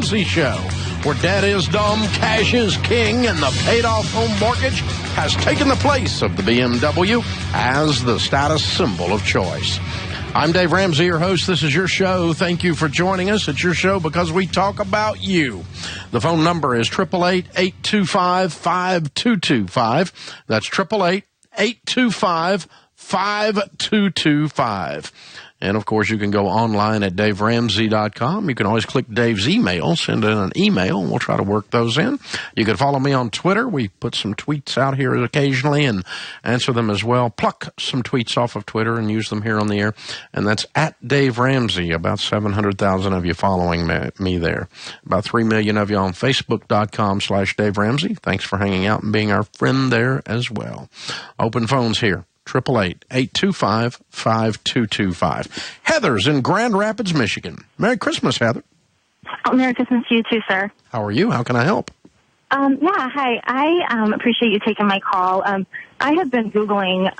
Ramsey Show, where debt is dumb, cash is king, and the paid-off home mortgage has taken the place of the BMW as the status symbol of choice. I'm Dave Ramsey, your host. This is your show. Thank you for joining us. It's your show because we talk about you. The phone number is 888-825-5225. That's 888-825-5225. And, of course, you can go online at daveramsey.com. You can always click Dave's email, send in an email, and we'll try to work those in. You can follow me on Twitter. We put some tweets out here occasionally and answer them as well. Pluck some tweets off of Twitter and use them here on the air. And that's at Dave Ramsey, about 700,000 of you following me there. About 3 million of you on Facebook.com/Dave Ramsey. Thanks for hanging out and being our friend there as well. Open phones here. 888-825-5225. Heather's in Grand Rapids, Michigan. Merry Christmas, Heather. Oh, Merry Christmas to you too, sir. How are you? How can I help? Hi. I appreciate you taking my call. I have been Googling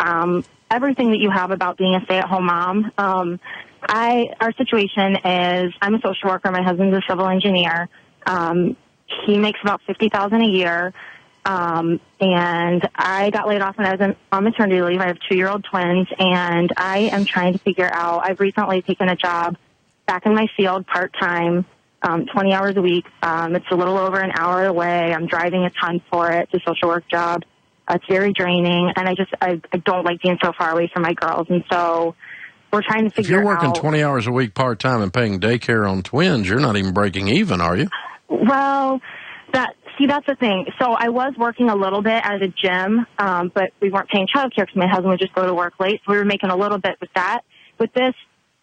everything that you have about being a stay-at-home mom. Our situation is I'm a social worker. My husband's a civil engineer. He makes about $50,000 a year. And I got laid off when I was on maternity leave. I have 2-year-old twins, and I am trying to figure out, I've recently taken a job back in my field part-time, 20 hours a week. It's a little over an hour away. I'm driving a ton for it. It's a social work job. It's very draining, and I don't like being so far away from my girls. And so we're trying to figure out. If you're working 20 hours a week part-time and paying daycare on twins, you're not even breaking even, are you? Well, that's the thing. So I was working a little bit at a gym, but we weren't paying child care because my husband would just go to work late. So we were making a little bit with that. With this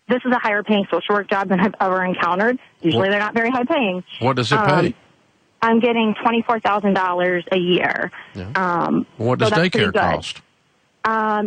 is a higher paying social work job than I've ever encountered. Usually they're not very high paying. What does it pay? I'm getting $24,000 a year. Yeah. What does daycare cost?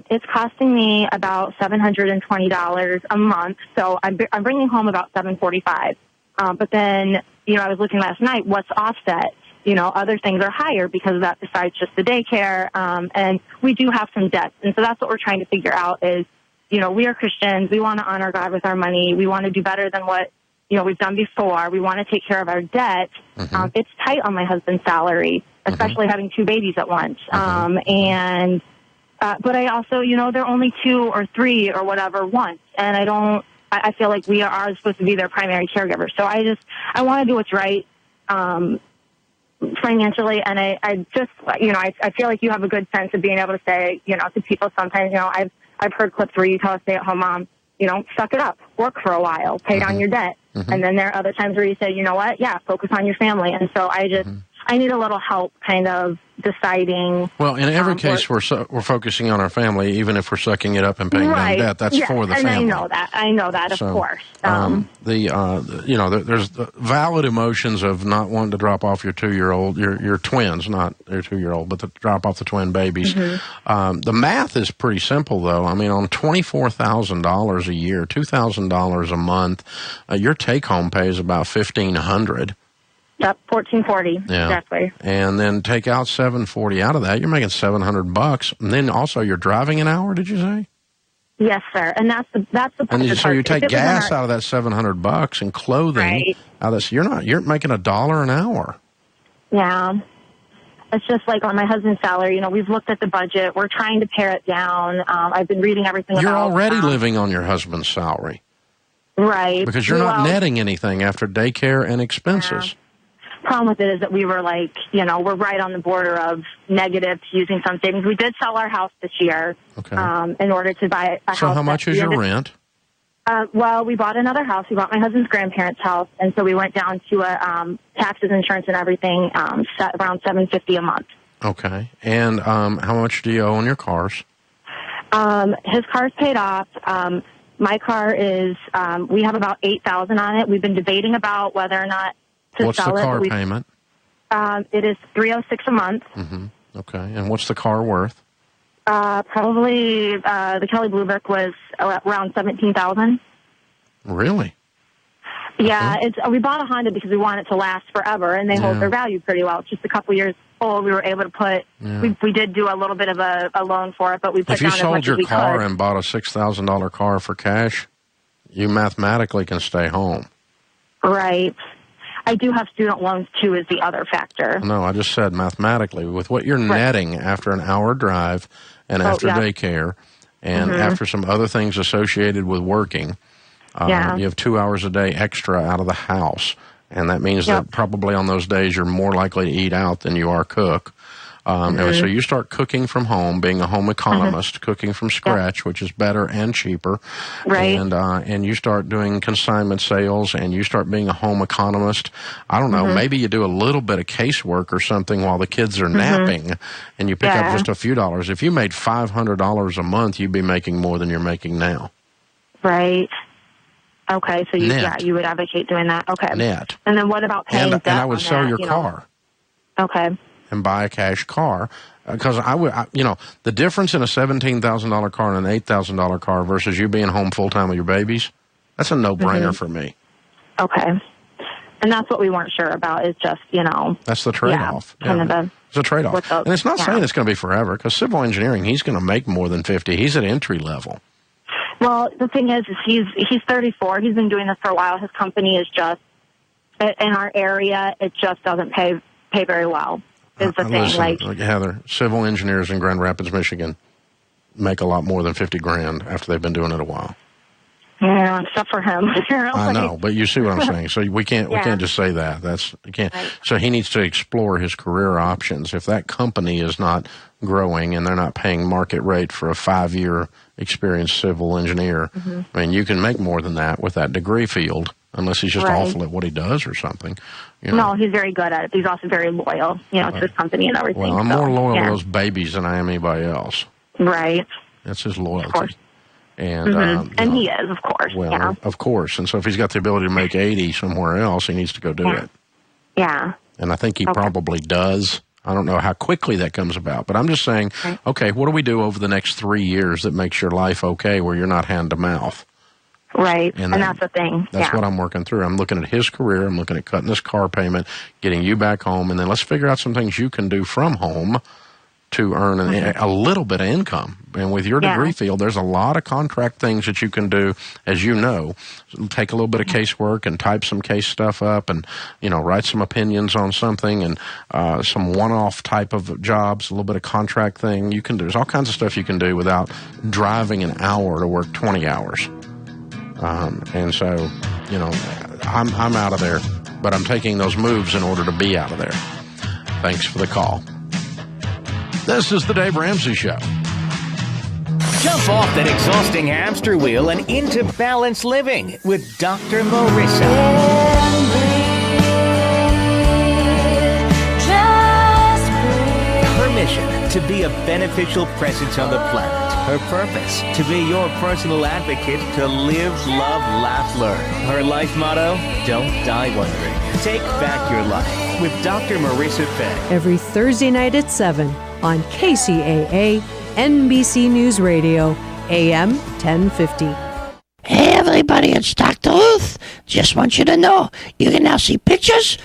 It's costing me about $720 a month. So I'm bringing home about $745. But then, I was looking last night, what's offset? Other things are higher because of that besides just the daycare. And we do have some debts. And so that's what we're trying to figure out is, we are Christians. We want to honor God with our money. We want to do better than what, we've done before. We want to take care of our debt. Mm-hmm. It's tight on my husband's salary, especially having 2 babies at once. But I also, they're only 2 or 3 or whatever once. And I feel like we are supposed to be their primary caregiver. So I want to do what's right. Financially, and I feel like you have a good sense of being able to say, to people sometimes, I've heard clips where you tell a stay-at-home mom, suck it up, work for a while, pay down your debt. Mm-hmm. And then there are other times where you say, you know what, focus on your family. And so I need a little help kind of deciding. Well, in every case, we're focusing on our family, even if we're sucking it up and paying down debt. That's for the family. And I know that, of course. There's valid emotions of not wanting to drop off your 2-year-old, your twins, not your 2-year-old, but to drop off the twin babies. Mm-hmm. The math is pretty simple, though. I mean, on $24,000 a year, $2,000 a month, your take-home pay is about $1,500. Yep, $1,440, exactly. And then take out $740 out of that, you're making $700. And then also you're driving an hour, did you say? Yes, sir. And that's the and so you take gas out of that $700 and clothing out of this. You're making $1 an hour. Yeah. It's just like on my husband's salary, we've looked at the budget. We're trying to pare it down. I've been reading everything You're already living on your husband's salary. Right. Because you're not netting anything after daycare and expenses. Yeah. Problem with it is that we were like, we're right on the border of negative to using some savings. We did sell our house this year in order to buy a house. So how much is your rent? Well, we bought another house. We bought my husband's grandparents' house, and so we went down to taxes, insurance, and everything, set around $750 a month. Okay. And how much do you owe on your cars? His car's paid off. My car is, we have about $8,000 on it. We've been debating about whether or not to what's sell the car it. payment? It is $306 a month. Mm-hmm. Okay. And what's the car worth? Probably the Kelly Blue Book was around $17,000. Really? Yeah, we bought a Honda because we want it to last forever, and they hold their value pretty well. It's just a couple years old. We were able to put. We did do a little bit of a loan for it, but we put down as much as we could. If you sold your car and bought a $6,000 car for cash, you mathematically can stay home. Right. I do have student loans, too, is the other factor. No, I just said mathematically, with what you're netting after an hour drive and after daycare and after some other things associated with working, you have 2 hours a day extra out of the house. And that means that probably on those days you're more likely to eat out than you are cook. And so you start cooking from home, being a home economist, cooking from scratch, which is better and cheaper. Right. And you start doing consignment sales, and you start being a home economist. I don't know, maybe you do a little bit of casework or something while the kids are napping, and you pick up just a few dollars. If you made $500 a month, you'd be making more than you're making now. Right. Okay, so you would advocate doing that. Okay. Net. And then what about paying debt? And I would sell your car. Okay. And buy a cash car, because the difference in a $17,000 car and an $8,000 car versus you being home full time with your babies, that's a no-brainer for me. Okay. And that's what we weren't sure about, is just, That's the trade-off. It's a trade-off. And it's not saying it's going to be forever, because civil engineering, he's going to make more than 50. He's at entry level. Well, the thing is he's 34. He's been doing this for a while. His company is just, in our area, it just doesn't pay very well, is the thing. Listen, Heather, civil engineers in Grand Rapids, Michigan make a lot more than $50,000 after they've been doing it a while. Yeah, except for him. I know, but you see what I'm saying. So we can't just say that. You can't. Right. So he needs to explore his career options. If that company is not growing and they're not paying market rate for a 5-year experienced civil engineer, I mean, you can make more than that with that degree field, unless he's just awful at what he does or something. No, he's very good at it. He's also very loyal, to his company and everything. Well, I'm more loyal to those babies than I am anybody else. Right. That's his loyalty. Of course. And he is, of course. Well, of course. And so if he's got the ability to make 80 somewhere else, he needs to go do it. Yeah. And I think he probably does. I don't know how quickly that comes about, but I'm just saying, okay, what do we do over the next 3 years that makes your life okay, where you're not hand to mouth? Right, and that's the thing. That's what I'm working through. I'm looking at his career. I'm looking at cutting this car payment, getting you back home, and then let's figure out some things you can do from home to earn a little bit of income. And with your degree field, there's a lot of contract things that you can do, as you know. Take a little bit of casework and type some case stuff up and, write some opinions on something and some one-off type of jobs, a little bit of contract thing. There's all kinds of stuff you can do without driving an hour to work 20 hours. And so, I'm out of there, but I'm taking those moves in order to be out of there. Thanks for the call. This is the Dave Ramsey Show. Jump off that exhausting hamster wheel and into balanced living with Dr. Marissa. Her mission, to be a beneficial presence on the planet. Her purpose, to be your personal advocate, to live, love, laugh, learn. Her life motto, don't die wondering. Take back your life with Dr. Marissa Fay. Every Thursday night at 7 on KCAA, NBC News Radio, AM 1050. Hey everybody, it's Dr. Ruth. Just want you to know, you can now see pictures,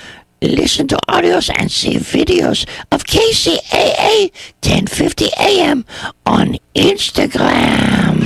listen to audios, and see videos of KCAA 1050 AM on Instagram.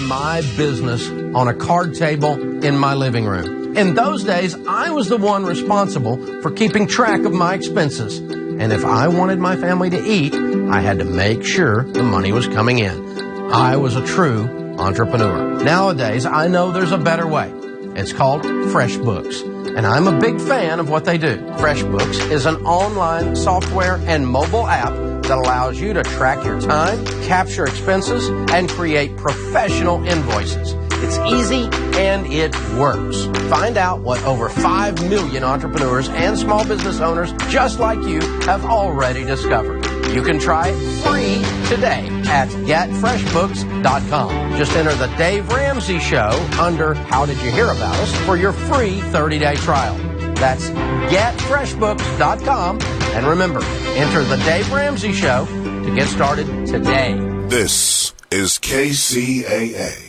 My business on a card table in my living room. In those days, I was the one responsible for keeping track of my expenses. And if I wanted my family to eat, I had to make sure the money was coming in. I was a true entrepreneur. Nowadays, I know there's a better way. It's called FreshBooks, and I'm a big fan of what they do. FreshBooks is an online software and mobile app that allows you to track your time, capture expenses, and create professional invoices. It's easy and it works. Find out what over 5 million entrepreneurs and small business owners just like you have already discovered. You can try it free today at getfreshbooks.com. Just enter the Dave Ramsey Show under How Did You Hear About Us for your free 30-day trial. That's getfreshbooks.com. And remember, enter the Dave Ramsey Show to get started today. This is KCAA.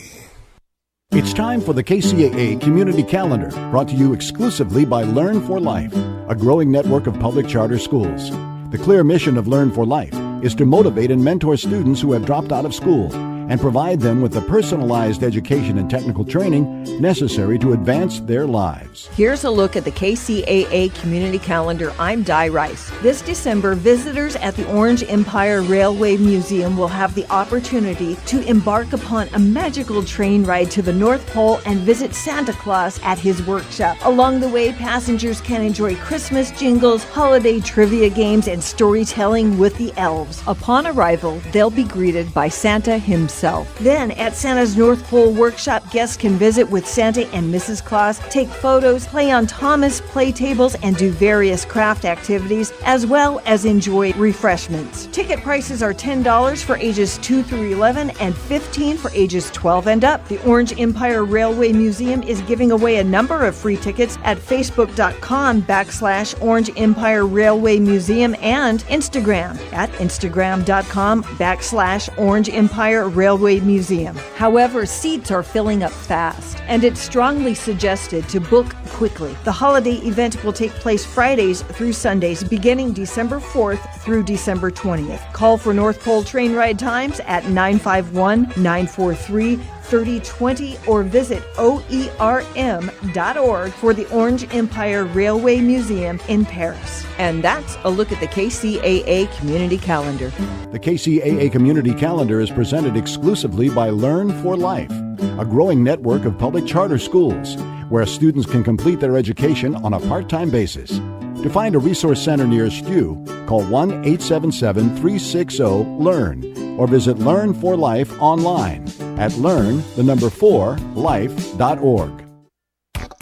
It's time for the KCAA Community Calendar, brought to you exclusively by Learn for Life, a growing network of public charter schools. The clear mission of Learn for Life is to motivate and mentor students who have dropped out of school and provide them with the personalized education and technical training necessary to advance their lives. Here's a look at the KCAA Community Calendar. I'm Di Rice. This December, visitors at the Orange Empire Railway Museum will have the opportunity to embark upon a magical train ride to the North Pole and visit Santa Claus at his workshop. Along the way, passengers can enjoy Christmas jingles, holiday trivia games, and storytelling with the elves. Upon arrival, they'll be greeted by Santa himself. Then, at Santa's North Pole Workshop, guests can visit with Santa and Mrs. Claus, take photos, play on Thomas play tables, and do various craft activities, as well as enjoy refreshments. Ticket prices are $10 for ages 2 through 11 and $15 for ages 12 and up. The Orange Empire Railway Museum is giving away a number of free tickets at Facebook.com/Orange Empire Railway Museum and Instagram at Instagram.com/Orange Empire Railway Museum. However, seats are filling up fast, and it's strongly suggested to book quickly. The holiday event will take place Fridays through Sundays, beginning December 4th through December 20th. Call for North Pole train ride times at 951-943-3020 or visit oerm.org for the Orange Empire Railway Museum in Paris. And that's a look at the KCAA Community Calendar. The KCAA Community Calendar is presented exclusively by Learn for Life, a growing network of public charter schools where students can complete their education on a part-time basis. To find a resource center nearest you, call 1-877-360-LEARN or visit Learn for Life online at learn4life.org.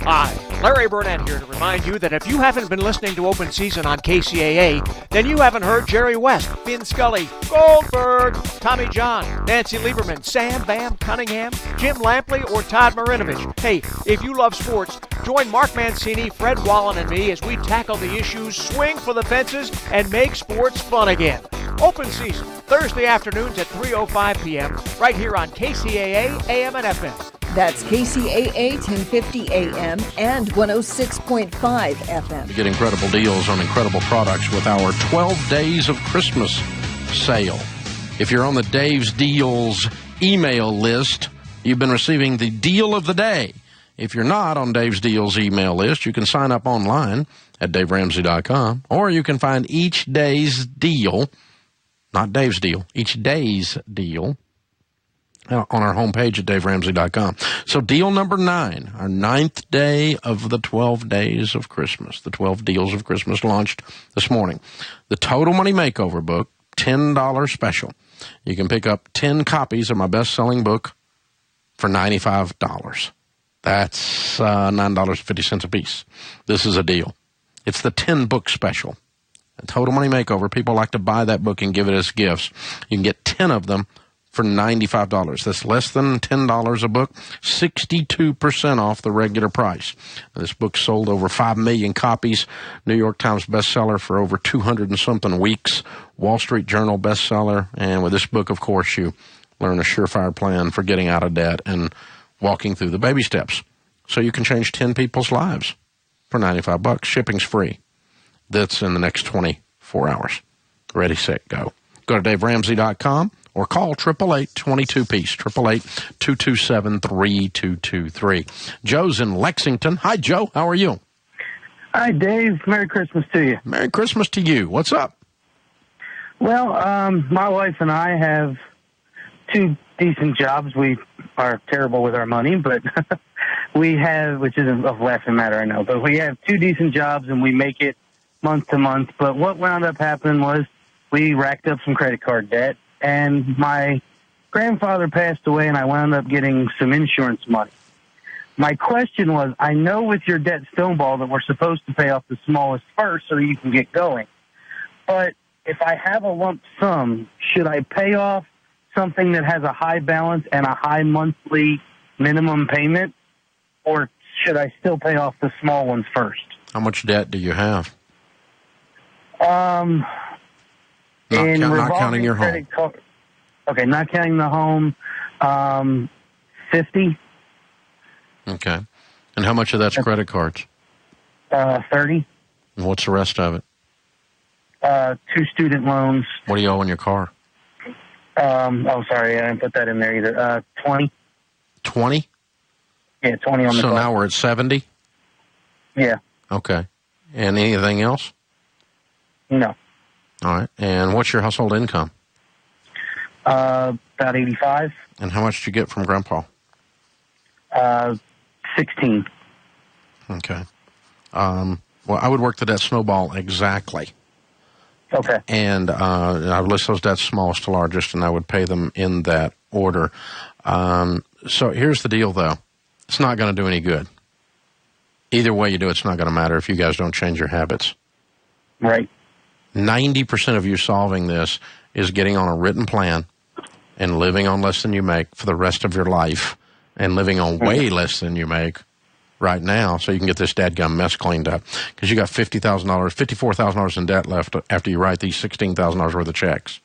Hi, Larry Burnett here to remind you that if you haven't been listening to Open Season on KCAA, then you haven't heard Jerry West, Vin Scully, Goldberg, Tommy John, Nancy Lieberman, Sam Bam Cunningham, Jim Lampley, or Todd Marinovich. Hey, if you love sports, join Mark Mancini, Fred Wallen, and me as we tackle the issues, swing for the fences, and make sports fun again. Open Season, Thursday afternoons at 3:05 p.m., right here on KCAA, AM and FM. That's KCAA 1050 AM and 106.5 FM. You get incredible deals on incredible products with our 12 Days of Christmas sale. If you're on the Dave's Deals email list, you've been receiving the deal of the day. If you're not on Dave's Deals email list, you can sign up online at DaveRamsey.com, or you can find each day's deal, not Dave's deal, each day's deal, on our homepage at DaveRamsey.com. So deal number 9, our 9th day of the 12 Days of Christmas. The 12 Deals of Christmas launched this morning. The Total Money Makeover book, $10 special. You can pick up 10 copies of my best-selling book for $95. That's $9.50 a piece. This is a deal. It's the 10-book special. A Total Money Makeover. People like to buy that book and give it as gifts. You can get 10 of them for $95. That's less than $10 a book, 62% off the regular price. This book sold over 5 million copies, New York Times bestseller for over 200 and something weeks, Wall Street Journal bestseller, and with this book, of course, you learn a surefire plan for getting out of debt and walking through the baby steps. So you can change 10 people's lives for $95. Shipping's free. That's in the next 24 hours. Ready, set, go. Go to DaveRamsey.com. or call 888-22-PEACE, 888-227-3223. Joe's in Lexington. Hi, Joe. How are you? Hi, Dave. Merry Christmas to you. Merry Christmas to you. What's up? Well, my wife and I have 2 decent jobs. We are terrible with our money, but we have, which is a laughing matter, I know, but we have 2 decent jobs and we make it month to month. But what wound up happening was we racked up some credit card debt. And my grandfather passed away, and I wound up getting some insurance money. My question was, I know with your debt snowball that we're supposed to pay off the smallest first so that you can get going. But if I have a lump sum, should I pay off something that has a high balance and a high monthly minimum payment, or should I still pay off the small ones first? How much debt do you have? Not counting your home. Okay, not counting the home, 50. Okay. And how much of that's credit cards? 30. And what's the rest of it? 2 student loans. What do you owe on your car? Sorry, I didn't put that in there either. 20. 20? Yeah, 20 on the car. So now we're at 70? Yeah. Okay. And anything else? No. All right. And what's your household income? About 85. And how much did you get from Grandpa? 16. Okay. Well, I would work the debt snowball exactly. Okay. And I would list those debts smallest to largest, and I would pay them in that order. So here's the deal, though. It's not going to do any good. Either way you do it, it's not going to matter if you guys don't change your habits. Right. 90% of you solving this is getting on a written plan and living on less than you make for the rest of your life and living on way less than you make right now so you can get this dadgum mess cleaned up. Because you got $50,000, $54,000 in debt left after you write these $16,000 worth of checks.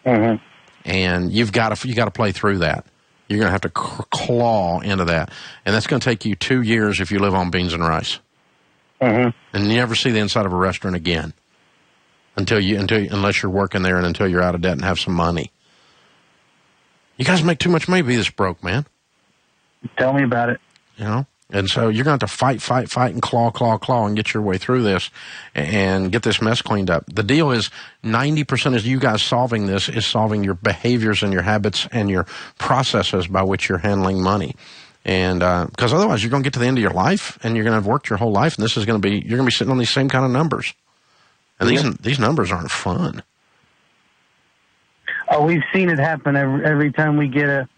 Mm-hmm. And you got to play through that. You're going to have to claw into that. And that's going to take you 2 years if you live on beans and rice. Mm-hmm. And you never see the inside of a restaurant again unless you're working there and until you're out of debt and have some money. You guys make too much money to be this broke, man. Tell me about it. You know? And so you're going to have to fight, and claw, and get your way through this and get this mess cleaned up. The deal is 90% of you guys solving this is solving your behaviors and your habits and your processes by which you're handling money. And because otherwise you're going to get to the end of your life and you're going to have worked your whole life, and this is going to be, you're going to be sitting on these same kind of numbers. And these numbers aren't fun. Oh, we've seen it happen every time we get a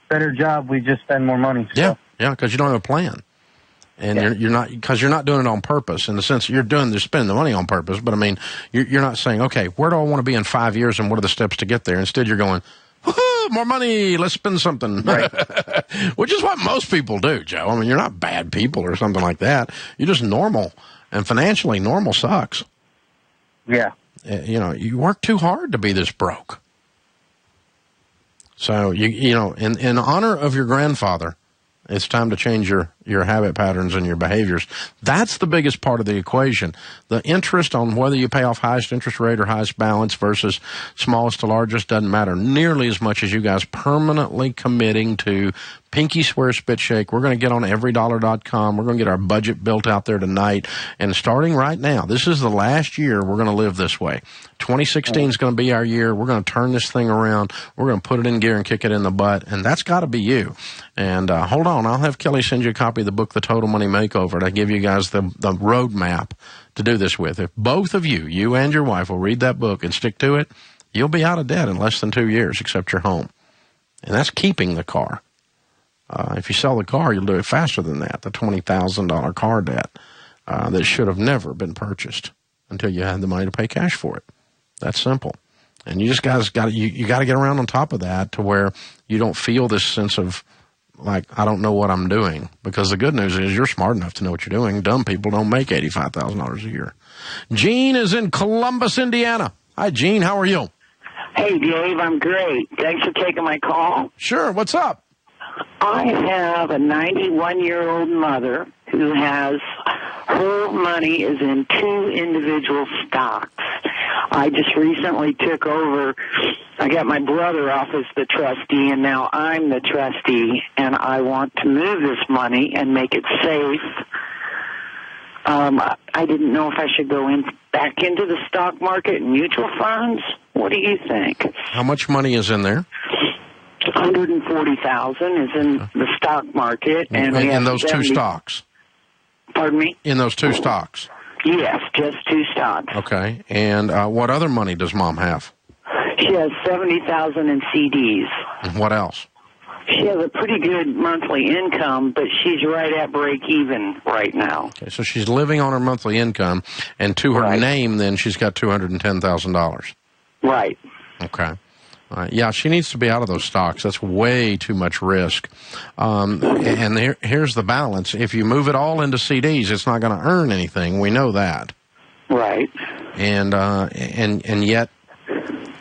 better job. We just spend more money. So. Yeah, because you don't have a plan, and you're not doing it on purpose. In the sense you're spending the money on purpose, but I mean you're not saying, okay, where do I want to be in 5 years, and what are the steps to get there? Instead, you're going, woohoo, more money, let's spend something, right? Which is what most people do, Joe. I mean, you're not bad people or something like that. You're just normal, and financially, normal sucks. Yeah, you work too hard to be this broke. So in honor of your grandfather, it's time to change your habit patterns and your behaviors. That's the biggest part of the equation. The interest on whether you pay off highest interest rate or highest balance versus smallest to largest doesn't matter nearly as much as you guys permanently committing to pinky swear spit shake. We're going to get on everydollar.com. We're going to get our budget built out there tonight. And starting right now, this is the last year we're going to live this way. 2016 is going to be our year. We're going to turn this thing around. We're going to put it in gear and kick it in the butt. And that's got to be you. And hold on. I'll have Kelly send you a copy of the book, The Total Money Makeover, to give you guys the roadmap to do this with. If both of you and your wife, will read that book and stick to it, you'll be out of debt in less than 2 years, except your home. And that's keeping the car. If you sell the car, you'll do it faster than that, the $20,000 car debt that should have never been purchased until you had the money to pay cash for it. That's simple. And you just guys got to get around on top of that to where you don't feel this sense of, like, I don't know what I'm doing. Because the good news is you're smart enough to know what you're doing. Dumb people don't make $85,000 a year. Gene is in Columbus, Indiana. Hi, Gene. How are you? Hey, Dave. I'm great. Thanks for taking my call. Sure. What's up? I have a 91-year-old mother who has her money is in 2 individual stocks. I just recently took over. I got my brother off as the trustee, and now I'm the trustee, and I want to move this money and make it safe. I didn't know if I should go back into the stock market and mutual funds. What do you think? How much money is in there? $140,000 is in the stock market, and in those 2 stocks. Pardon me? In those 2 stocks. Yes, just 2 stocks. Okay, and what other money does Mom have? She has $70,000 in CDs. And what else? She has a pretty good monthly income, but she's right at break even right now. Okay, so she's living on her monthly income, and to her name, then she's got $210,000. Right. Okay. Yeah, she needs to be out of those stocks. That's way too much risk. And here's the balance. If you move it all into CDs, it's not going to earn anything. We know that. Right. And yet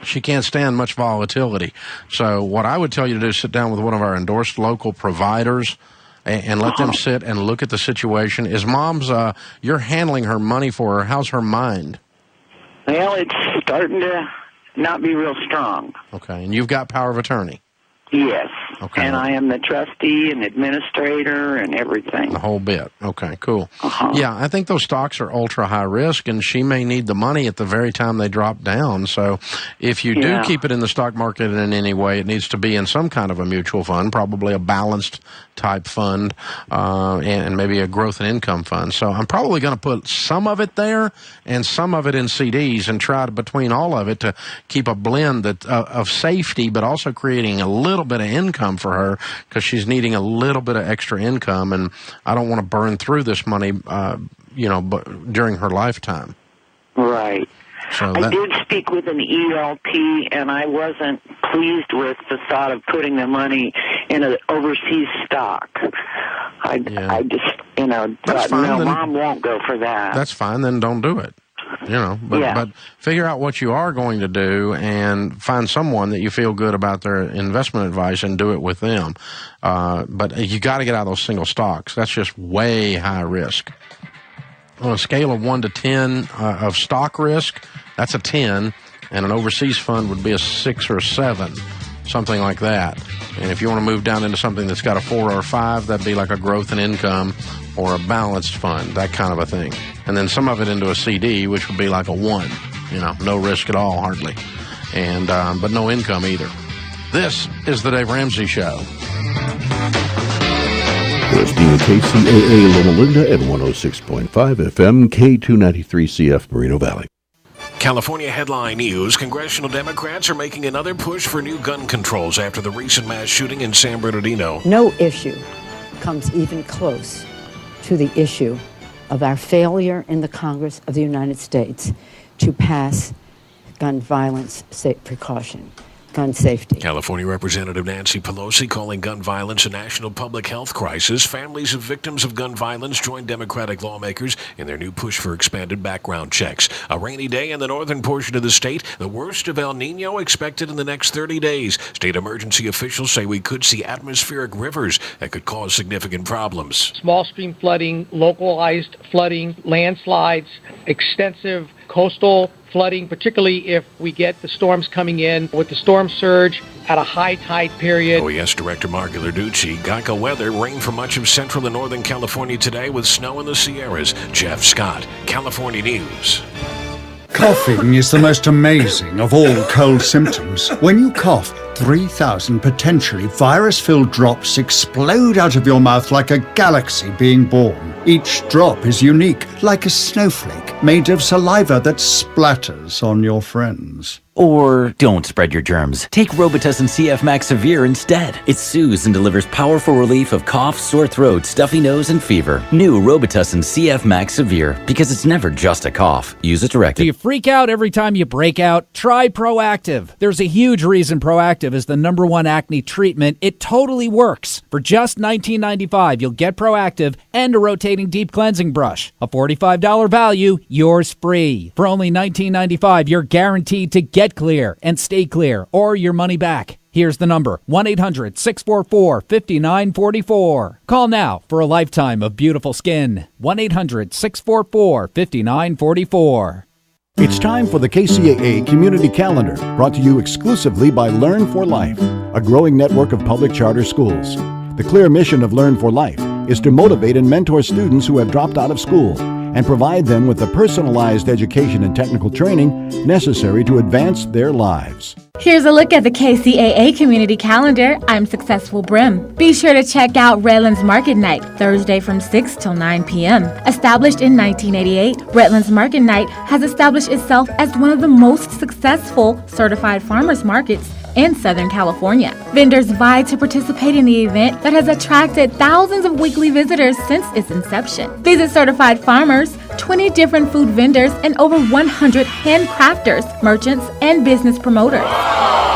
she can't stand much volatility. So what I would tell you to do is sit down with one of our endorsed local providers and let them sit and look at the situation. Is Mom's, you're handling her money for her. How's her mind? Well, it's starting to not be real strong. Okay, and you've got power of attorney? Yes. Okay. And I am the trustee and administrator and everything. The whole bit. Okay, cool. Yeah, I think those stocks are ultra high risk, and she may need the money at the very time they drop down. So if you do keep it in the stock market in any way, it needs to be in some kind of a mutual fund, probably a balanced type fund, and maybe a growth and income fund. So I'm probably going to put some of it there and some of it in CDs and try to, between all of it, to keep a blend of safety, but also creating a little bit of income for her, because she's needing a little bit of extra income, and I don't want to burn through this money, but during her lifetime. Right. So I did speak with an ELT, and I wasn't pleased with the thought of putting the money in an overseas stock. I just, thought, no, Mom won't go for that. That's fine, then don't do it. But figure out what you are going to do and find someone that you feel good about their investment advice and do it with them. But you got to get out of those single stocks. That's just way high risk. On a scale of 1 to 10 of stock risk, that's a 10, and an overseas fund would be a 6 or a 7, something like that. And if you want to move down into something that's got a 4 or a 5, that'd be like a growth and income or a balanced fund, that kind of a thing. And then some of it into a CD, which would be like a 1, no risk at all, hardly. And but no income either. This is the Dave Ramsey Show. Listening to KCAA Loma Linda at 106.5 FM, K293CF Moreno Valley. California headline news. Congressional Democrats are making another push for new gun controls after the recent mass shooting in San Bernardino. No issue comes even close to the issue of our failure in the Congress of the United States to pass gun violence precaution. Gun safety. California Representative Nancy Pelosi calling gun violence a national public health crisis. Families of victims of gun violence joined Democratic lawmakers in their new push for expanded background checks. A rainy day in the northern portion of the state. The worst of El Nino expected in the next 30 days. State emergency officials say we could see atmospheric rivers that could cause significant problems. Small stream flooding, localized flooding, landslides, extensive coastal flooding, particularly if we get the storms coming in with the storm surge at a high tide period. OES Director Mark Ilarducci. Geico weather, rain for much of central and northern California today with snow in the Sierras. Jeff Scott, California News. Coughing is the most amazing of all cold symptoms. When you cough, 3,000 potentially virus-filled drops explode out of your mouth like a galaxy being born. Each drop is unique, like a snowflake made of saliva that splatters on your friends. Or don't spread your germs. Take Robitussin CF Max Severe instead. It soothes and delivers powerful relief of cough, sore throat, stuffy nose, and fever. New Robitussin CF Max Severe, because it's never just a cough. Use it directed. Do you freak out every time you break out? Try Proactive. There's a huge reason Proactive is the #1 acne treatment. It totally works. For just $19.95, you'll get Proactive and a rotating deep cleansing brush. A $45 value, yours free. For only $19.95, you're guaranteed to get clear and stay clear, or your money back. Here's the number, 1-800-644-5944. Call now for a lifetime of beautiful skin. 1-800-644-5944. It's time for the KCAA Community Calendar, brought to you exclusively by Learn for Life, a growing network of public charter schools. The clear mission of Learn for Life is to motivate and mentor students who have dropped out of school and provide them with the personalized education and technical training necessary to advance their lives. Here's a look at the KCAA community calendar. I'm Successful Brim. Be sure to check out Redlands Market Night, Thursday from 6 till 9 p.m. Established in 1988, Redlands Market Night has established itself as one of the most successful certified farmers markets in Southern California. Vendors vie to participate in the event that has attracted thousands of weekly visitors since its inception. Visit certified farmers, 20 different food vendors, and over 100 handcrafters, merchants, and business promoters.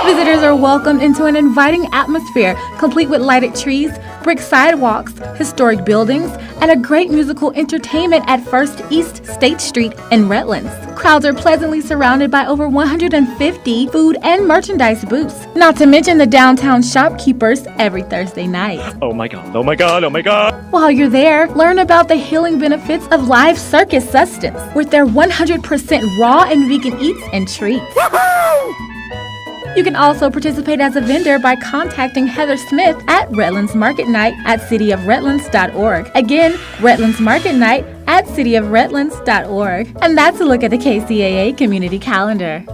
Visitors are welcomed into an inviting atmosphere, complete with lighted trees, brick sidewalks, historic buildings, and a great musical entertainment at First East State Street in Redlands. Crowds are pleasantly surrounded by over 150 food and merchandise booths, not to mention the downtown shopkeepers every Thursday night. Oh my God, oh my God, oh my God. While you're there, learn about the healing benefits of live circus sustenance with their 100% raw and vegan eats and treats. You can also participate as a vendor by contacting Heather Smith at Redlands Market Night at cityofredlands.org. Again, Redlands Market Night at cityofredlands.org. And that's a look at the KCAA community calendar.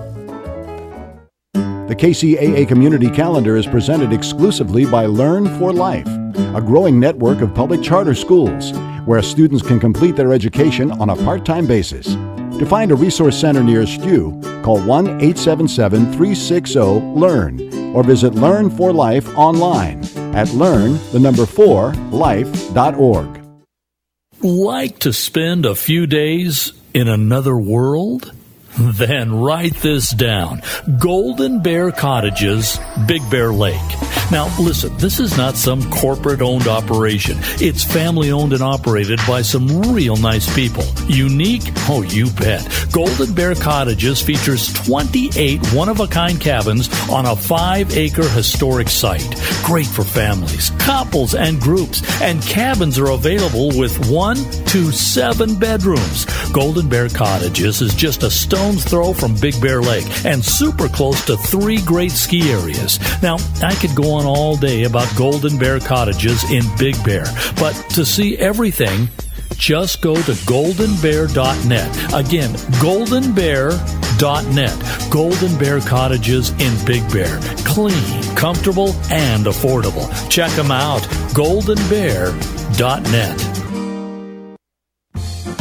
The KCAA Community Calendar is presented exclusively by Learn for Life, a growing network of public charter schools where students can complete their education on a part-time basis. To find a resource center nearest you, call 1-877-360-LEARN or visit Learn for Life online at learn4life.org. Like to spend a few days in another world? Then write this down. Golden Bear Cottages, Big Bear Lake. Now, listen, this is not some corporate-owned operation. It's family-owned and operated by some real nice people. Unique? Oh, you bet. Golden Bear Cottages features 28 one-of-a-kind cabins on a 5-acre historic site. Great for families, couples, and groups. And cabins are available with 1 to 7 bedrooms. Golden Bear Cottages is just a stone's throw from Big Bear Lake and super close to 3 great ski areas. Now, I could go on all day about Golden Bear Cottages in Big Bear, but to see everything, just go to goldenbear.net. Again, goldenbear.net. Golden Bear Cottages in Big Bear. Clean, comfortable, and affordable. Check them out. goldenbear.net.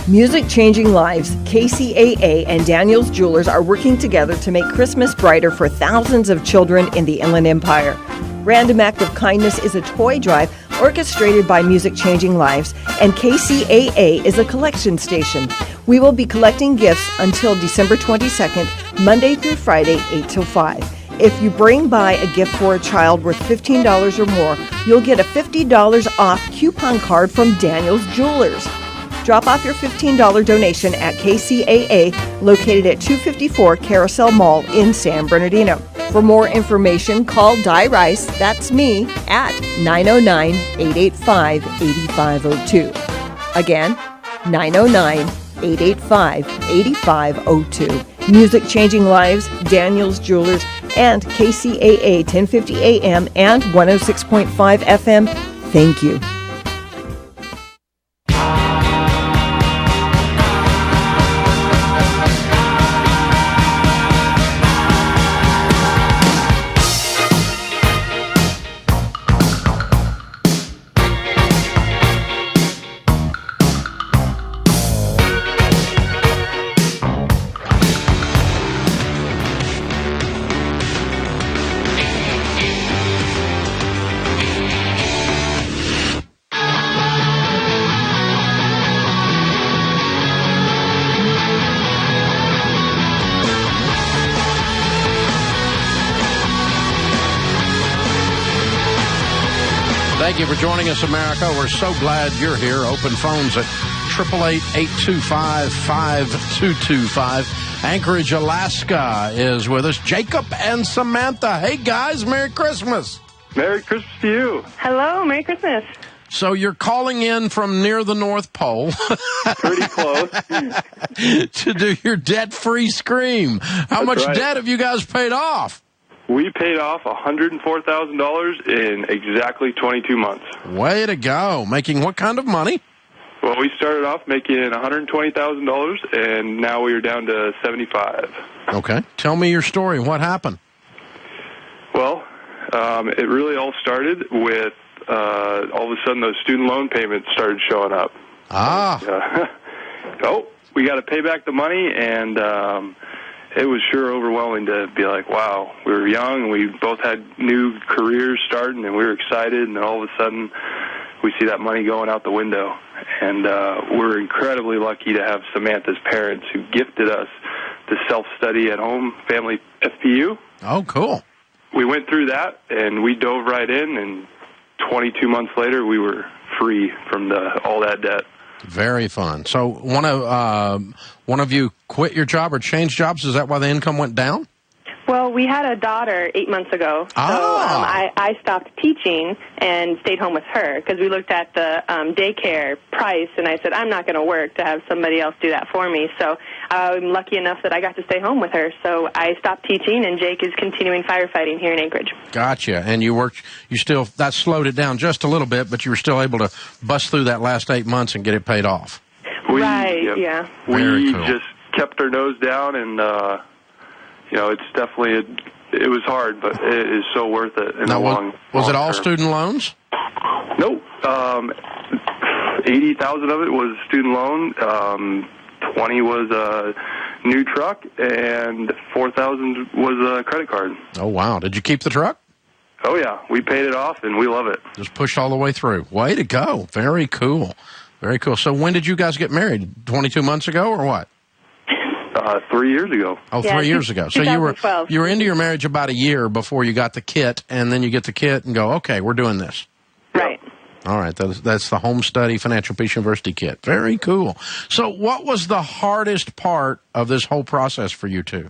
Music Changing Lives, KCAA, and Daniels Jewelers are working together to make Christmas brighter for thousands of children in the Inland Empire. Random Act of Kindness is a toy drive orchestrated by Music Changing Lives, and KCAA is a collection station. We will be collecting gifts until December 22nd, Monday through Friday, 8 till 5. If you bring by a gift for a child worth $15 or more, you'll get a $50 off coupon card from Daniels Jewelers. Drop off your $15 donation at KCAA, located at 254 Carousel Mall in San Bernardino. For more information, call Di Rice, that's me, at 909-885-8502. Again, 909-885-8502. Music Changing Lives, Daniels Jewelers, and KCAA 1050 AM and 106.5 FM. Thank you. Thank you for joining us, America. We're so glad you're here. Open phones at 888-825-5225. Anchorage, Alaska is with us. Jacob and Samantha. Hey, guys, Merry Christmas. Merry Christmas to you. Hello, Merry Christmas. So you're calling in from near the North Pole. Pretty close. To do your debt-free scream. How That's much right. debt have you guys paid off? We paid off $104,000 in exactly 22 months. Way to go. Making what kind of money? Well, we started off making $120,000, and now we are down to $75,000. Okay. Tell me your story. What happened? Well, it really all started with all of a sudden those student loan payments started showing up. Oh, we got to pay back the money, and it was sure overwhelming to be like, wow, we were young, and we both had new careers starting, and we were excited, and then all of a sudden we see that money going out the window. And we're incredibly lucky to have Samantha's parents who gifted us the self-study at home family FPU. Oh, cool. We went through that, and we dove right in, and 22 months later, we were free from all that debt. Very fun. So one of you quit your job or changed jobs? Is that why the income went down? Well, we had a daughter 8 months ago, so I stopped teaching and stayed home with her because we looked at the daycare price, and I said, I'm not going to work to have somebody else do that for me. So I'm lucky enough that I got to stay home with her. So I stopped teaching, and Jake is continuing firefighting here in Anchorage. Gotcha. And that slowed it down just a little bit, but you were still able to bust through that last 8 months and get it paid off. Yeah. We just kept our nose down, and it's definitely it was hard, but it is so worth it in the long Was it all term. student loans? Nope. 80,000 of it was student loan. 20 was a new truck, and 4,000 was a credit card. Oh wow! Did you keep the truck? Oh yeah, we paid it off, and we love it. Just pushed all the way through. Way to go! Very cool. Very cool. So when did you guys get married? 22 months ago, or what? 3 years ago. Oh, 3 years ago. So you were into your marriage about a year before you got the kit, and then you get the kit and go, okay, we're doing this. Right. All right. That's the Home Study Financial Peace University kit. Very cool. So what was the hardest part of this whole process for you two?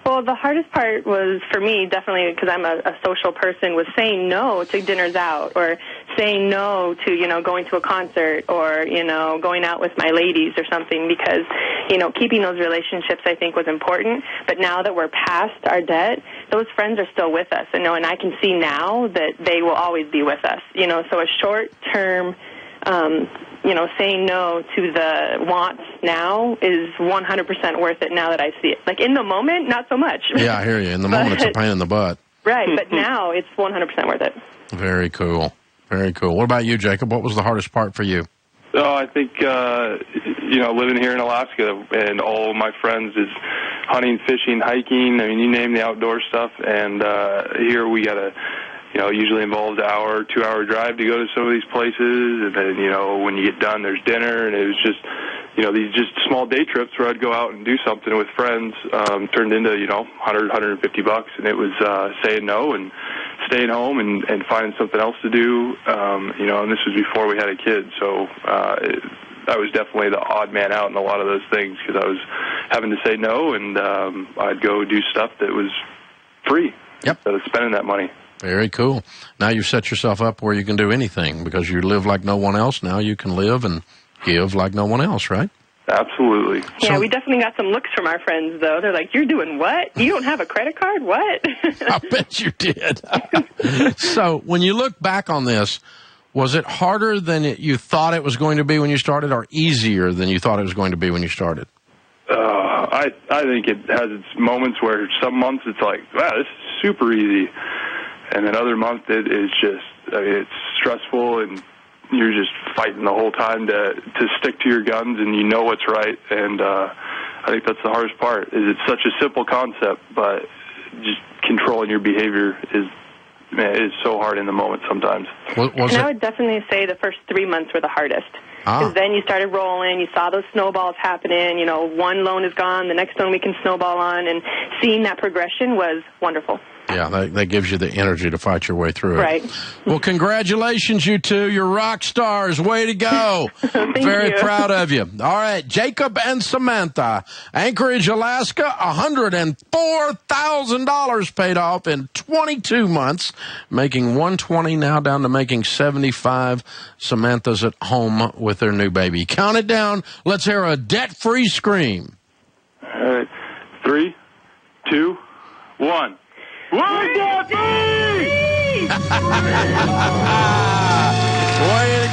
Well, the hardest part was, for me, definitely because I'm a social person, was saying no to dinners out or saying no to, going to a concert or, going out with my ladies or something because, keeping those relationships, I think, was important. But now that we're past our debt, those friends are still with us. And I can see now that they will always be with us. So a short-term saying no to the wants now is 100% worth it now that I see it. Like, in the moment, not so much. Yeah, I hear you. In the moment, it's a pain in the butt. Right, but now it's 100% worth it. Very cool. Very cool. What about you, Jacob? What was the hardest part for you? Oh, I think, living here in Alaska and all my friends is hunting, fishing, hiking. I mean, you name the outdoor stuff. And here we got to... usually involves an hour, 2 hour drive to go to some of these places. And then, when you get done, there's dinner. And it was just, these just small day trips where I'd go out and do something with friends turned into, $100, $150. And it was saying no and staying home and finding something else to do. And this was before we had a kid. So I was definitely the odd man out in a lot of those things because I was having to say no. And I'd go do stuff that was free instead of spending that money. Very cool. Now you've set yourself up where you can do anything because you live like no one else. Now you can live and give like no one else, right? Absolutely. Yeah, we definitely got some looks from our friends, though. They're like, you're doing what? You don't have a credit card? What? I bet you did. So when you look back on this, was it harder than you thought it was going to be when you started or easier than you thought it was going to be when you started? I think it has its moments where some months it's like, wow, this is super easy. And then other months it is just, it's stressful and you're just fighting the whole time to stick to your guns and you know what's right. And I think that's the hardest part. Is it's such a simple concept, but just controlling your behavior is so hard in the moment sometimes. I would definitely say the first 3 months were the hardest. Because then you started rolling, you saw those snowballs happening, one loan is gone, the next one we can snowball on, and seeing that progression was wonderful. Yeah, that gives you the energy to fight your way through it. Right. Well, congratulations, you two. You're rock stars. Way to go. Very proud of you. All right, Jacob and Samantha, Anchorage, Alaska, $104,000 paid off in 22 months, making $120 now down to making $75. Samantha's at home with their new baby. Count it down. Let's hear a debt-free scream. All right. 3, 2, 1. Way to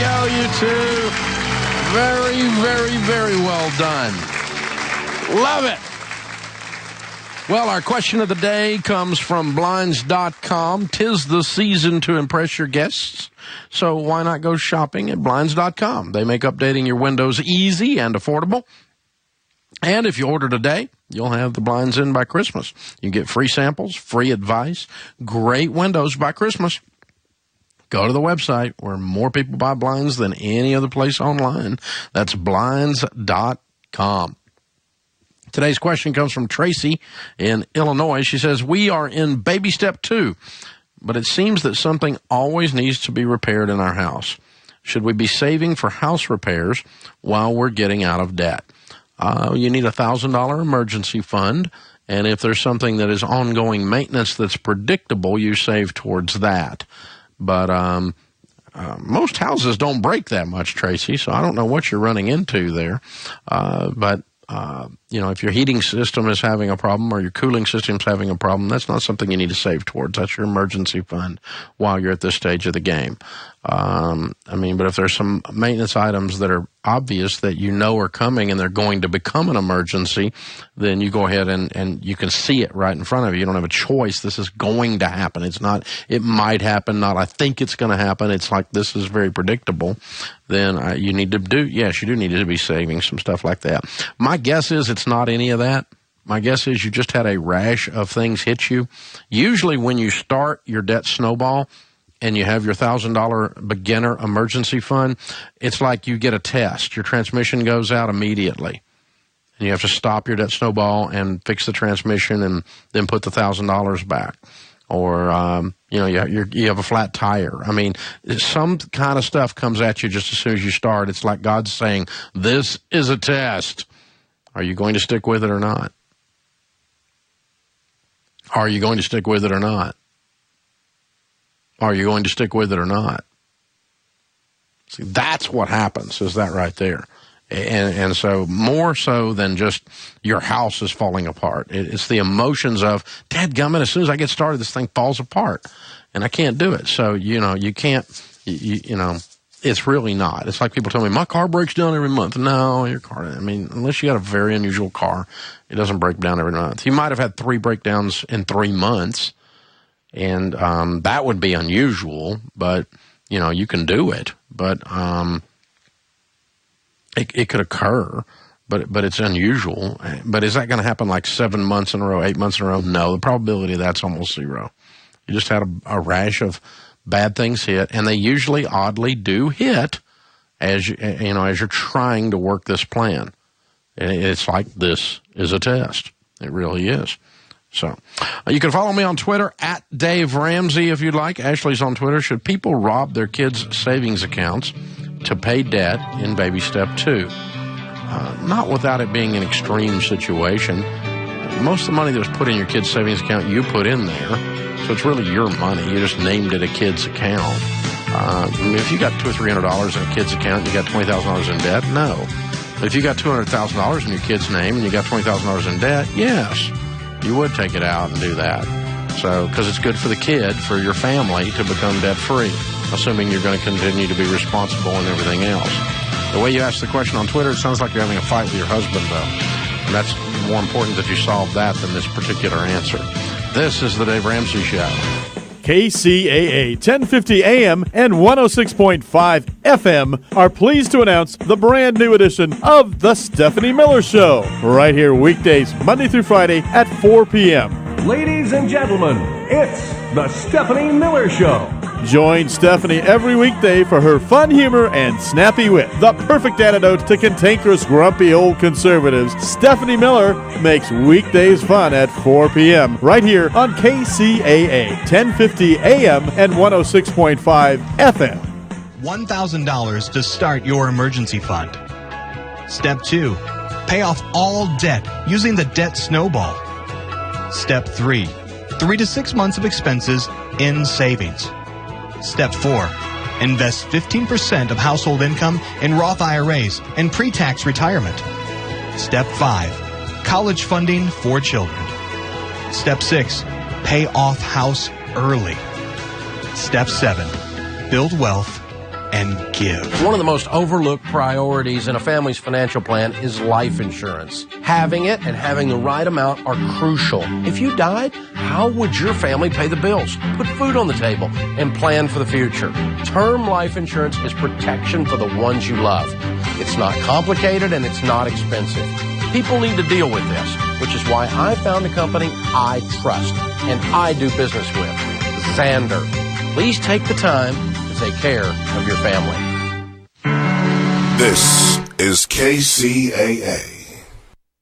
go, you two. Very, very, very well done. Love it. Well, our question of the day comes from Blinds.com. 'Tis the season to impress your guests, so why not go shopping at Blinds.com? They make updating your windows easy and affordable. And if you order today, you'll have the blinds in by Christmas. You get free samples, free advice, great windows by Christmas. Go to the website where more people buy blinds than any other place online. That's Blinds.com. Today's question comes from Tracy in Illinois. She says, we are in baby step 2, but it seems that something always needs to be repaired in our house. Should we be saving for house repairs while we're getting out of debt? You need a $1,000 emergency fund, and if there's something that is ongoing maintenance that's predictable, you save towards that. But most houses don't break that much, Tracy, so I don't know what you're running into there. But if your heating system is having a problem or your cooling system is having a problem, that's not something you need to save towards. That's your emergency fund while you're at this stage of the game. But if there's some maintenance items that are obvious that you know are coming and they're going to become an emergency, then you go ahead and you can see it right in front of you. You don't have a choice. This is going to happen. It's not, it might happen, not I think it's going to happen. It's like this is very predictable. Then you need to yes, you do need to be saving some stuff like that. My guess is it's not any of that. My guess is you just had a rash of things hit you. Usually when you start your debt snowball and you have your $1,000 beginner emergency fund, it's like you get a test. Your transmission goes out immediately. And you have to stop your debt snowball and fix the transmission and then put the $1,000 back. Or, you have a flat tire. I mean, some kind of stuff comes at you just as soon as you start. It's like God's saying, this is a test. Are you going to stick with it or not? Are you going to stick with it or not? Are you going to stick with it or not? See, that's what happens, is that right there. And so more so than just your house is falling apart. It's the emotions of, dadgummit, as soon as I get started, this thing falls apart. And I can't do it. So, you can't, it's really not. It's like people tell me, my car breaks down every month. No, your car, unless you got a very unusual car, it doesn't break down every month. You might have had 3 breakdowns in 3 months. And that would be unusual, but, you can do it. But it could occur, but it's unusual. But is that going to happen like 7 months in a row, 8 months in a row? No, the probability of that's almost zero. You just had a rash of bad things hit, and they usually oddly do hit as you're trying to work this plan. It's like this is a test. It really is. So you can follow me on Twitter at Dave Ramsey if you'd like. Ashley's on Twitter. Should people rob their kids' savings accounts to pay debt in baby step 2? Not without it being an extreme situation. Most of the money that was put in your kid's savings account, you put in there. So it's really your money. You just named it a kid's account. If you got $200 or $300 in a kid's account and you got $20,000 in debt, no. But if you got $200,000 in your kid's name and you got $20,000 in debt, yes. You would take it out and do that. So, because it's good for the kid, for your family to become debt-free, assuming you're going to continue to be responsible and everything else. The way you ask the question on Twitter, it sounds like you're having a fight with your husband, though. And that's more important that you solve that than this particular answer. This is the Dave Ramsey Show. KCAA 1050 AM and 106.5 FM are pleased to announce the brand new edition of The Stephanie Miller Show, right here weekdays, Monday through Friday at 4 p.m. Ladies and gentlemen, it's The Stephanie Miller Show. Join Stephanie every weekday for her fun humor and snappy wit. The perfect antidote to cantankerous, grumpy old conservatives. Stephanie Miller makes weekdays fun at 4 p.m. right here on KCAA 1050 AM and 106.5 FM. $1,000 to start your emergency fund. Step 2, pay off all debt using the debt snowball. Step 3, 3 to 6 months of expenses in savings. Step 4, invest 15% of household income in Roth IRAs and pre-tax retirement. Step 5, college funding for children. Step 6, pay off house early. Step 7, build wealth and give. One of the most overlooked priorities in a family's financial plan is life insurance. Having it and having the right amount are crucial. If you died, how would your family pay the bills, put food on the table, and plan for the future? Term life insurance is protection for the ones you love. It's not complicated and it's not expensive. People need to deal with this, which is why I found a company I trust and I do business with, Xander. Please take the time to take care of your family. This is KCAA.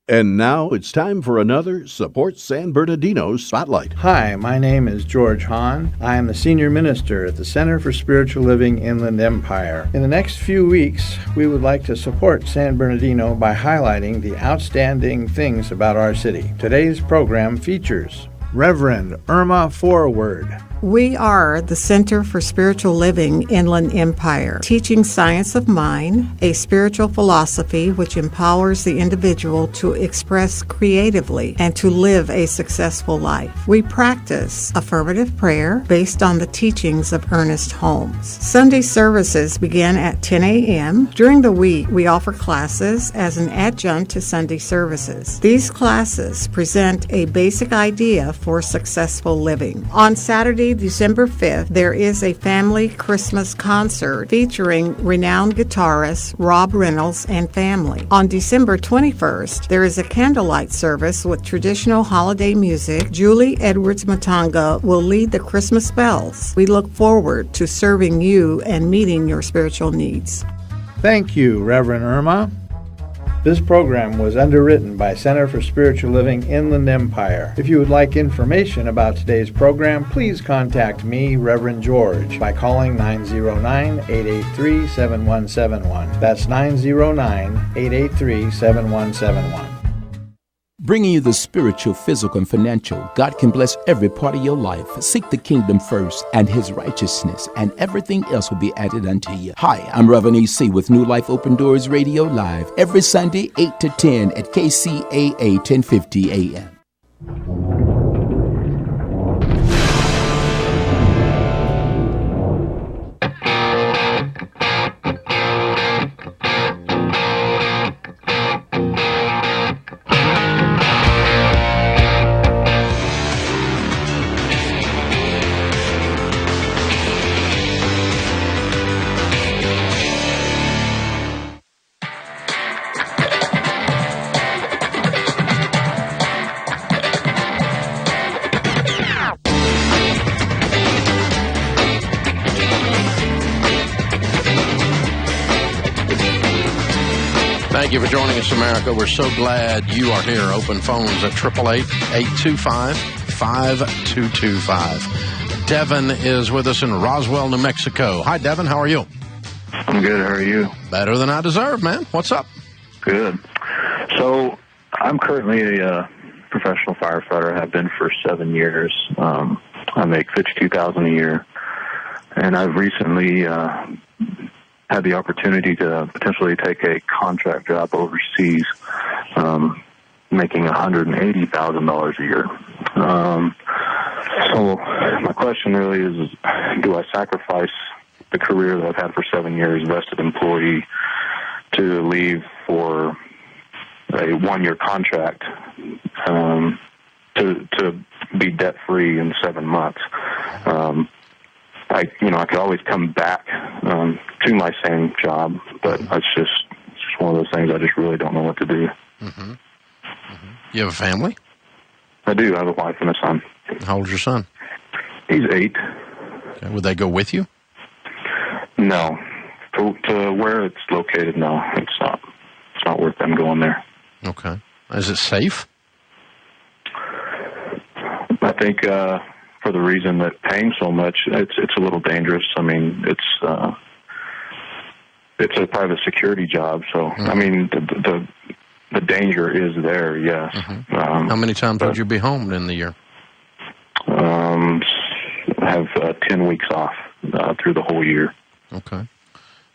And now it's time for another Support San Bernardino Spotlight. Hi, my name is George Hahn. I am the Senior Minister at the Center for Spiritual Living Inland Empire. In the next few weeks, we would like to support San Bernardino by highlighting the outstanding things about our city. Today's program features Reverend Irma Forward. We are the Center for Spiritual Living Inland Empire, teaching science of mind, a spiritual philosophy which empowers the individual to express creatively and to live a successful life. We practice affirmative prayer based on the teachings of Ernest Holmes. Sunday services begin at 10 a.m. During the week, we offer classes as an adjunct to Sunday services. These classes present a basic idea for successful living. On Saturday, December 5th, there is a family Christmas concert featuring renowned guitarist Rob Reynolds and family. On December 21st, there is a candlelight service with traditional holiday music. Julie Edwards Matanga will lead the Christmas bells. We look forward to serving you and meeting your spiritual needs. Thank you, Reverend Irma. This program was underwritten by Center for Spiritual Living Inland Empire. If you would like information about today's program, please contact me, Reverend George, by calling 909-883-7171. That's 909-883-7171. Bringing you the spiritual, physical, and financial. God can bless every part of your life. Seek the kingdom first and his righteousness, and everything else will be added unto you. Hi, I'm Reverend E.C. with New Life Open Doors Radio Live every Sunday, 8 to 10 at KCAA 1050 AM. Thank you for joining us, America. We're so glad you are here. Open phones at 888-825-5225. Devin is with us in Roswell, New Mexico. Hi, Devin. How are you? I'm good. How are you? Better than I deserve, man. What's up? Good. So I'm currently a professional firefighter. I have been for 7 years. I make $52,000 a year, and I've recently had the opportunity to potentially take a contract job overseas, making $180,000 a year. So my question really is, do I sacrifice the career that I've had for 7 years, vested employee, to leave for a 1-year contract to be debt-free in 7 months? I could always come back to my same job, but it's just one of those things I just really don't know what to do. Mm-hmm. Mm-hmm. You have a family? I do. I have a wife and a son. How old's your son? He's 8. Okay. Would they go with you? No. To where it's located, no. It's not worth them going there. Okay. Is it safe? I think for the reason that paying so much, it's a little dangerous. I mean, it's a private security job, so I mean the danger is there. Yes. Mm-hmm. How many times would you be home in the year? I have 10 weeks off through the whole year. Okay.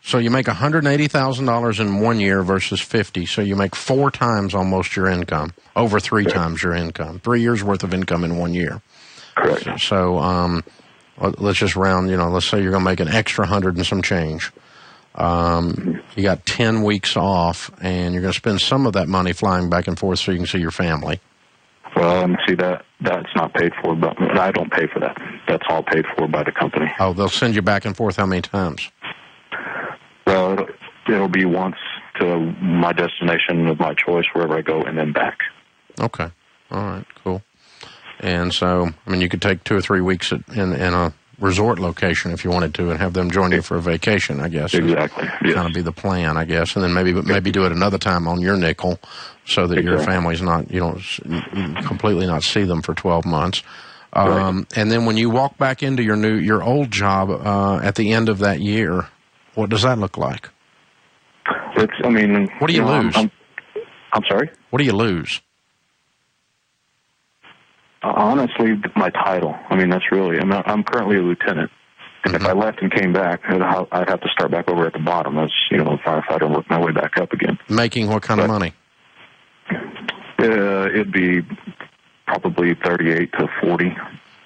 So you make $180,000 in 1 year versus 50. So you make 4 times almost your income, over 3 times your income. 3 years worth of income in 1 year. Correct. So let's just round, let's say you're going to make an extra 100 and some change. You got 10 weeks off, and you're going to spend some of that money flying back and forth so you can see your family. Well, and see that's not paid for, but I don't pay for that. That's all paid for by the company. Oh, they'll send you back and forth how many times? Well, it'll be once to my destination of my choice, wherever I go, and then back. Okay. All right, cool. And so, you could take 2 or 3 weeks in a resort location if you wanted to and have them join you for a vacation, I guess. Exactly. Yes. Kind of be the plan, I guess. And then maybe do it another time on your nickel so that your family's not, you don't completely not see them for 12 months. Right. And then when you walk back into your old job at the end of that year, what does that look like? What do you lose? I'm sorry? What do you lose? Honestly, my title. That's really, I'm currently a lieutenant. And if I left and came back, I'd have to start back over at the bottom as, a firefighter and work my way back up again. Making what kind of money? It'd be probably 38 to 40.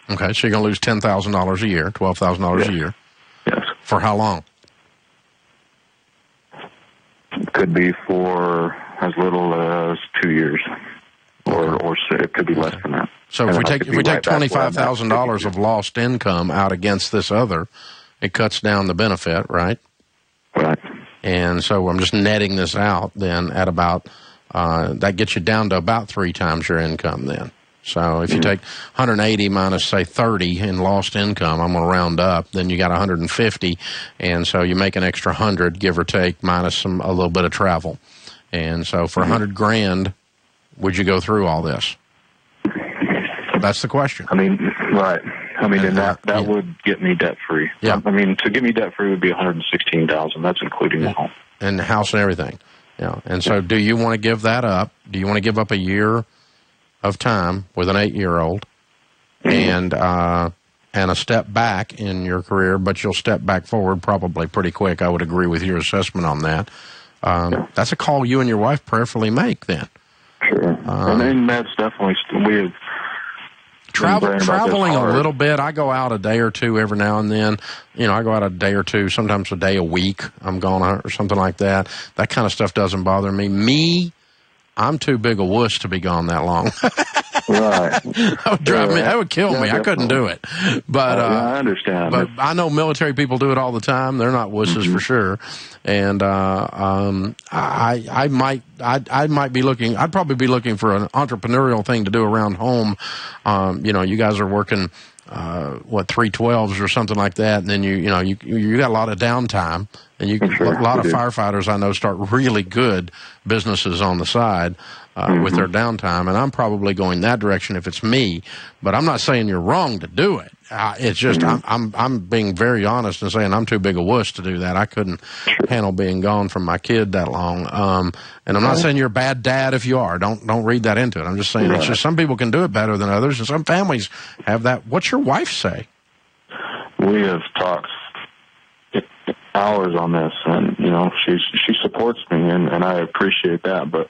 Okay, so you're going to lose $10,000 a year, $12,000 a year. Yes. For how long? Could be for as little as 2 years. Or it could be less than that. So if we take $25,000 of lost income out against this other, it cuts down the benefit, right? Right. And so I'm just netting this out then at about, that gets you down to about 3 times your income then. So if you take 180 minus, say, 30 in lost income, I'm going to round up, then you got 150, and so you make an extra 100, give or take, minus a little bit of travel. And so for $100,000, would you go through all this? That's the question. Right. And that would get me debt free. Yeah. To get me debt free would be $116,000. That's including the home and the house and everything. Yeah. And so, do you want to give that up? Do you want to give up a year of time with an 8-year-old and a step back in your career? But you'll step back forward probably pretty quick. I would agree with your assessment on that. That's a call you and your wife prayerfully make then. Sure. That's definitely, we have traveling a little bit. I go out a day or two every now and then. I go out a day or two, sometimes a day a week. I'm gone or something like that. That kind of stuff doesn't bother me. I'm too big a wuss to be gone that long. Right. That would drive me. That would kill me. I couldn't do it. But I understand. But I know military people do it all the time. They're not wusses for sure. And I might be looking. I'd probably be looking for an entrepreneurial thing to do around home. You guys are working 312s or something like that, and then you got a lot of downtime, and a lot of firefighters I know start really good businesses on the side with their downtime, and I'm probably going that direction if it's me. But I'm not saying you're wrong to do it. It's just I'm being very honest and saying I'm too big a wuss to do that. I couldn't handle being gone from my kid that long. And I'm not saying you're a bad dad if you are. Don't read that into it. I'm just saying it's just some people can do it better than others, and some families have that. What's your wife say? We have talked hours on this, and she supports me, and I appreciate that. But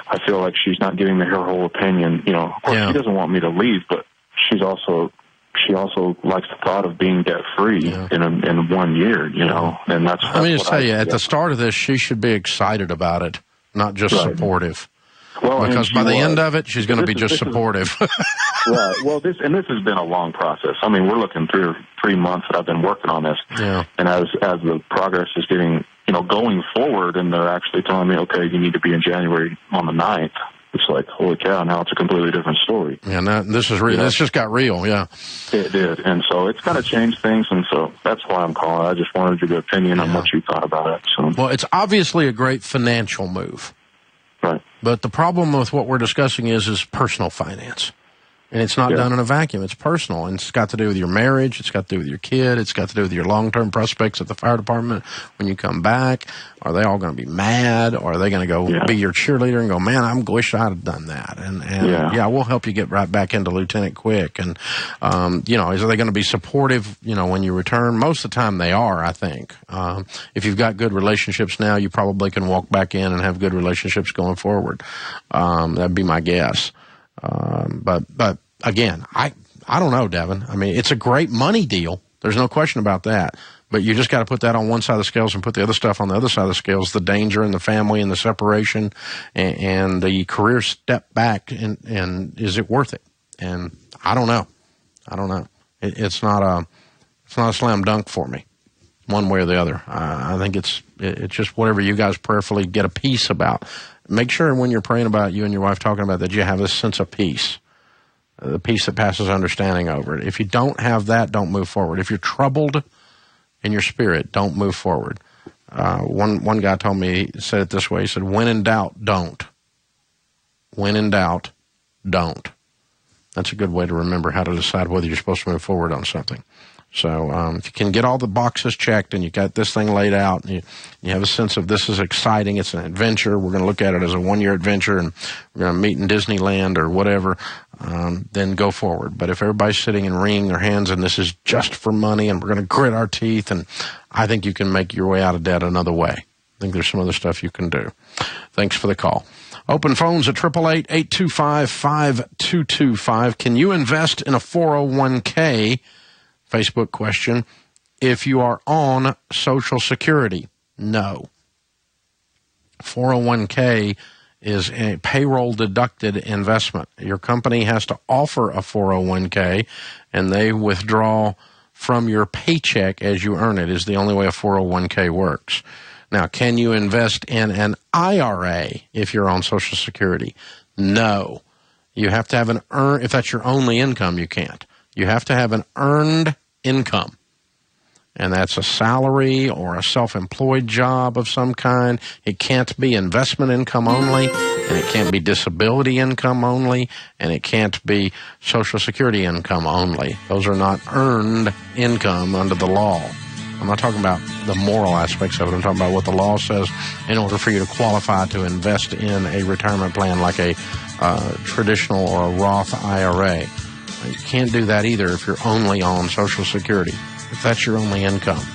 I feel like she's not giving me her whole opinion. Of course, she doesn't want me to leave, but she also likes the thought of being debt free in 1 year. And that's. Let me just tell you, at the start of this, she should be excited about it, not just supportive. Well, because by the end of it, she's going to be just supportive. Right. Well, this has been a long process. We're looking through 3 months that I've been working on this. Yeah. And as the progress is getting, going forward, and they're actually telling me, okay, you need to be in January on the 9th. It's like, holy cow, now it's a completely different story. Yeah, this is real. This just got real, yeah. It did. And so it's kind of changed things, and so that's why I'm calling. I just wanted your opinion on what you thought about it. So. Well, it's obviously a great financial move. Right. But the problem with what we're discussing is personal finance. And it's not done in a vacuum. It's personal. And it's got to do with your marriage. It's got to do with your kid. It's got to do with your long-term prospects at the fire department. When you come back, are they all going to be mad? Or are they going to go be your cheerleader and go, man, I wish I'd have done that. And we'll help you get right back into lieutenant quick. And, are they going to be supportive, when you return? Most of the time they are, I think. If you've got good relationships now, you probably can walk back in and have good relationships going forward. That'd be my guess. But again, I don't know, Devin. I mean, it's a great money deal. There's no question about that. But you just got to put that on one side of the scales and put the other stuff on the other side of the scales, the danger and the family and the separation and the career step back. And is it worth it? And I don't know. It's not a slam dunk for me, one way or the other. I think it's just whatever you guys prayerfully get a peace about. Make sure when you're praying about you and your wife talking about that, you have this sense of peace, the peace that passes understanding over it. If you don't have that, don't move forward. If you're troubled in your spirit, don't move forward. One guy told me, he said it this way. He said, when in doubt, don't. When in doubt, don't. That's a good way to remember how to decide whether you're supposed to move forward on something. So if you can get all the boxes checked and you got this thing laid out, and you have a sense of this is exciting, it's an adventure, we're going to look at it as a one-year adventure, and we're going to meet in Disneyland or whatever, then go forward. But if everybody's sitting and wringing their hands and this is just for money and we're going to grit our teeth, and I think you can make your way out of debt another way. I think there's some other stuff you can do. Thanks for the call. Open phones at 888-825-5225. Can you invest in a 401k? Facebook question. If you are on Social Security, no. 401k is a payroll deducted investment. Your company has to offer a 401k, and they withdraw from your paycheck as you earn it, is the only way a 401k works. Now, can you invest in an IRA if you're on Social Security? No. You have to have if that's your only income, you can't. You have to have an earned income, and that's a salary or a self-employed job of some kind. It can't be investment income only, and it can't be disability income only, and it can't be Social Security income only. Those are not earned income under the law. I'm not talking about the moral aspects of it. I'm talking about what the law says in order for you to qualify to invest in a retirement plan like a traditional or a Roth IRA. You can't do that either if you're only on Social Security, if that's your only income.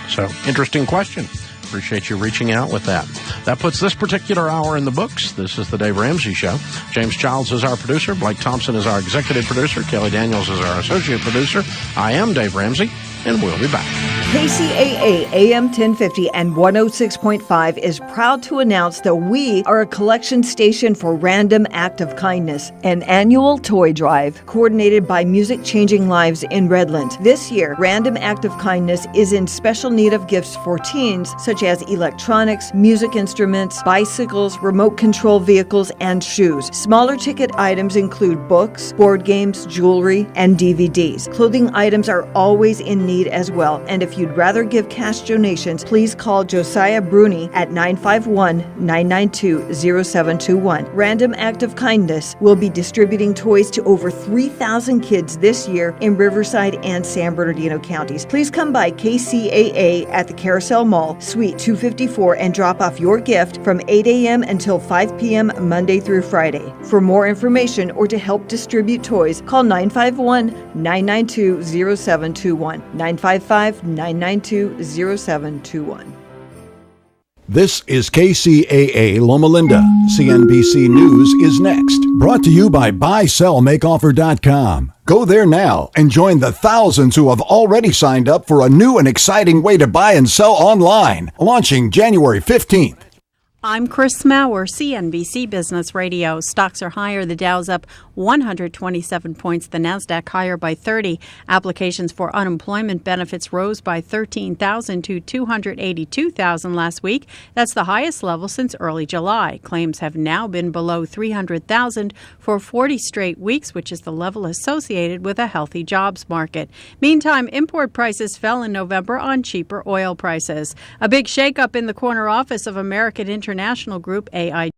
So, interesting question. Appreciate you reaching out with that. That puts this particular hour in the books. This is the Dave Ramsey Show. James Childs is our producer. Blake Thompson is our executive producer. Kelly Daniels is our associate producer. I am Dave Ramsey, and we'll be back. KCAA AM 1050 and 106.5 is proud to announce that we are a collection station for Random Act of Kindness, an annual toy drive coordinated by Music Changing Lives in Redland. This year, Random Act of Kindness is in special need of gifts for teens, such as electronics, music instruments, bicycles, remote control vehicles, and shoes. Smaller ticket items include books, board games, jewelry, and DVDs. Clothing items are always in need as well, and if you'd rather give cash donations, please call Josiah Bruni at 951-992-0721. Random Act of Kindness will be distributing toys to over 3,000 kids this year in Riverside and San Bernardino counties. Please come by KCAA at the Carousel Mall, Suite 254, and drop off your gift from 8 a.m. until 5 p.m. Monday through Friday. For more information or to help distribute toys, call 951-992-0721. 955-992-0721. This is KCAA Loma Linda. CNBC News is next. Brought to you by BuySellMakeOffer.com. Go there now and join the thousands who have already signed up for a new and exciting way to buy and sell online, launching January 15th. I'm Chris Maurer, CNBC Business Radio. Stocks are higher. The Dow's up 127 points. The Nasdaq higher by 30. Applications for unemployment benefits rose by 13,000 to 282,000 last week. That's the highest level since early July. Claims have now been below 300,000 for 40 straight weeks, which is the level associated with a healthy jobs market. Meantime, import prices fell in November on cheaper oil prices. A big shakeup in the corner office of American International Group, AIG.